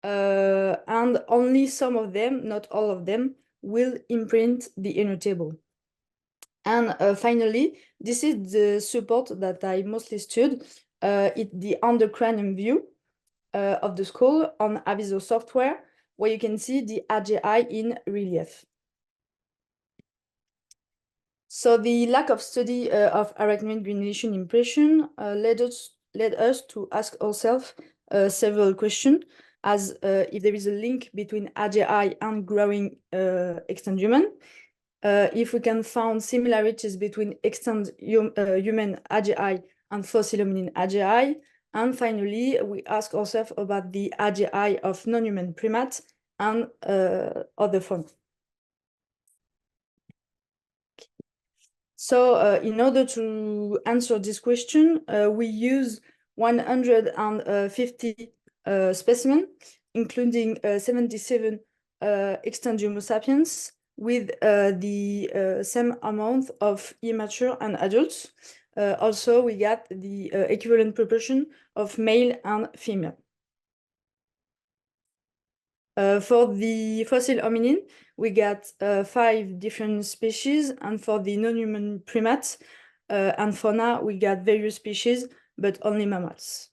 and only some of them, not all of them, will imprint the inner table. And finally, this is the support that I mostly studied. It's the endocranial view of the skull on Aviso software, where you can see the AGI in relief. So the lack of study of arachnoid granulation impression led us to ask ourselves several questions, as if there is a link between AGI and growing extant human, if we can find similarities between extant human AGI and fossil hominin AGI, and finally, we ask ourselves about the AGI of non-human primates and other fauna. So in order to answer this question, we use 150 specimens, including 77 extant Homo sapiens, with the same amount of immature and adults. Also, we got the equivalent proportion of male and female. For the fossil hominin, we got 5 different species, and for the non-human primates and fauna, we got various species, but only mammals.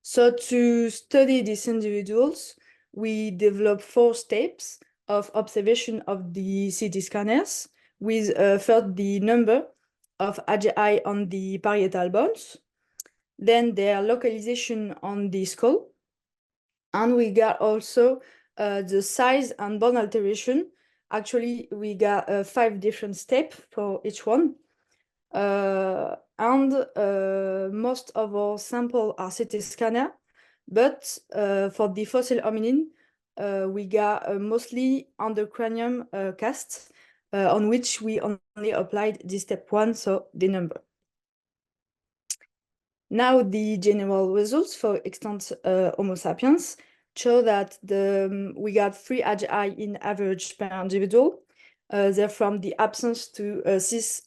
So to study these individuals, we developed 4 steps of observation of the CT scanners, with first the number of AGI on the parietal bones, then their localization on the skull, and we got also the size and bone alteration. Actually, we got 5 different steps for each one. And most of our samples are CT scanner, but for the fossil hominin, we got mostly endocranium casts, on which we only applied the step 1, so the number. Now the general results for extant Homo sapiens show that we got 3 AGI in average per individual. They're from the absence to 6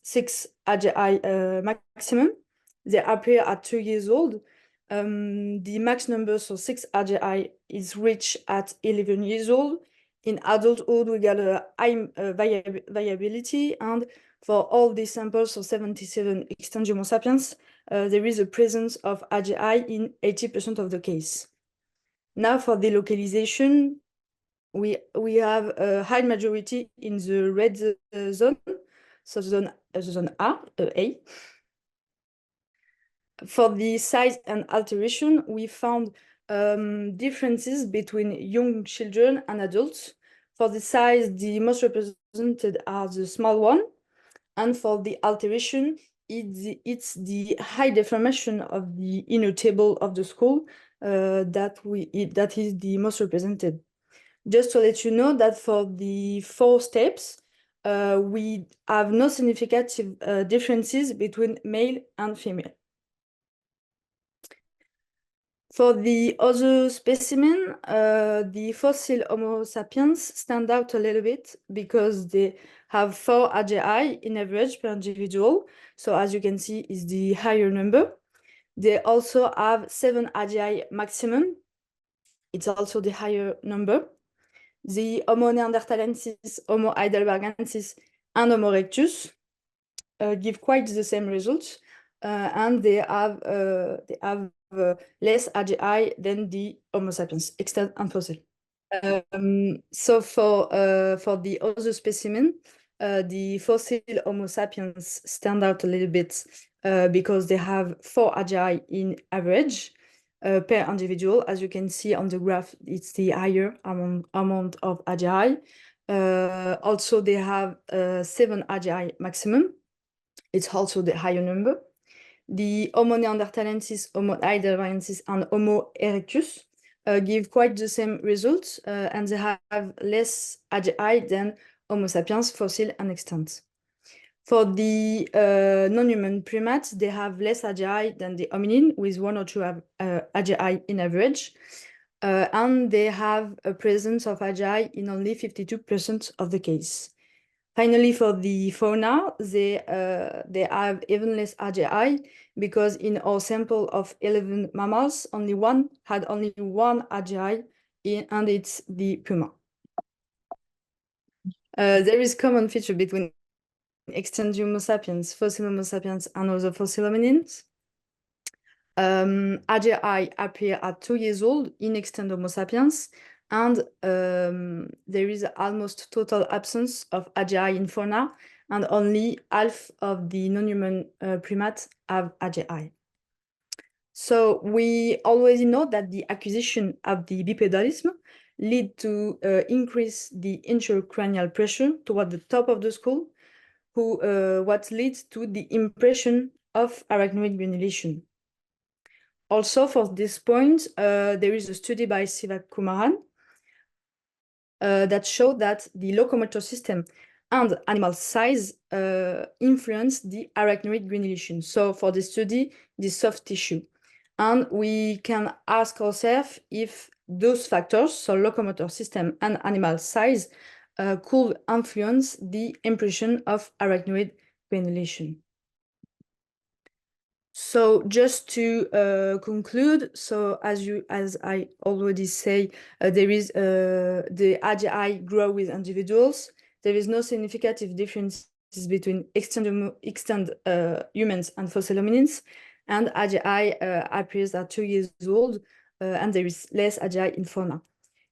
AGI maximum. They appear at 2 years old. The max number, so 6 AGI, is reached at 11 years old. In adulthood, we got a high variability, and for all these samples, so 77 extant Homo sapiens, there is a presence of AGI in 80% of the case. Now for the localization, we have a high majority in the red zone, so zone A. For the size and alteration, we found differences between young children and adults. For the size, the most represented are the small one, and for the alteration, it's the high deformation of the inner table of the skull that is the most represented. Just to let you know that for the 4 steps, we have no significant differences between male and female. For the other specimen, the fossil Homo sapiens stand out a little bit because they have 4 AGI in average per individual. So as you can see, is the higher number. They also have 7 AGI maximum. It's also the higher number. The Homo neanderthalensis, Homo heidelbergensis, and Homo erectus give quite the same results, and they have less AGI than the Homo sapiens, extant and fossil. So for the other specimen, the fossil Homo sapiens stand out a little bit because they have 4 AGI in average per individual. As you can see on the graph, it's the higher amount of AGI. Also, they have 7 AGI maximum. It's also the higher number. The Homo neanderthalensis, Homo heidelbergensis, and Homo erectus give quite the same results, and they have less AGI than Homo sapiens, fossil, and extant. For the non-human primates, they have less AGI than the hominin, with 1 or 2 AGI in average, and they have a presence of AGI in only 52% of the case. Finally, for the fauna, they have even less AGI because in our sample of 11 mammals, only one had only one AGI, and it's the puma. There is common feature between extant Homo sapiens, fossil Homo sapiens, and other fossil hominins. AGI appear at 2 years old in extant Homo sapiens, and there is almost total absence of AGI in fauna, and only half of the non-human primates have AGI. So we already know that the acquisition of the bipedalism lead to increase the intracranial pressure toward the top of the skull, what leads to the impression of arachnoid granulation. Also, for this point, there is a study by Siva Kumaran that showed that the locomotor system and animal size influence the arachnoid granulation. So for this study, the soft tissue. And we can ask ourselves if those factors, so locomotor system and animal size, could influence the impression of arachnoid granulation. So just to conclude, so as I already say, there is the AGI grow with individuals. There is no significant differences between extant humans and fossil hominins, and AGI appears at 2 years old, and there is less AGI in fauna.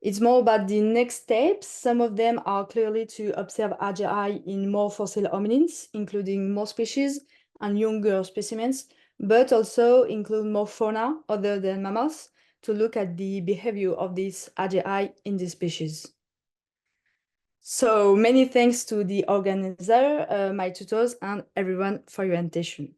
It's more about the next steps. Some of them are clearly to observe AGI in more fossil hominins, including more species and younger specimens, but also include more fauna other than mammals to look at the behavior of this AGI in this species. So many thanks to the organizer, my tutors, and everyone for your attention.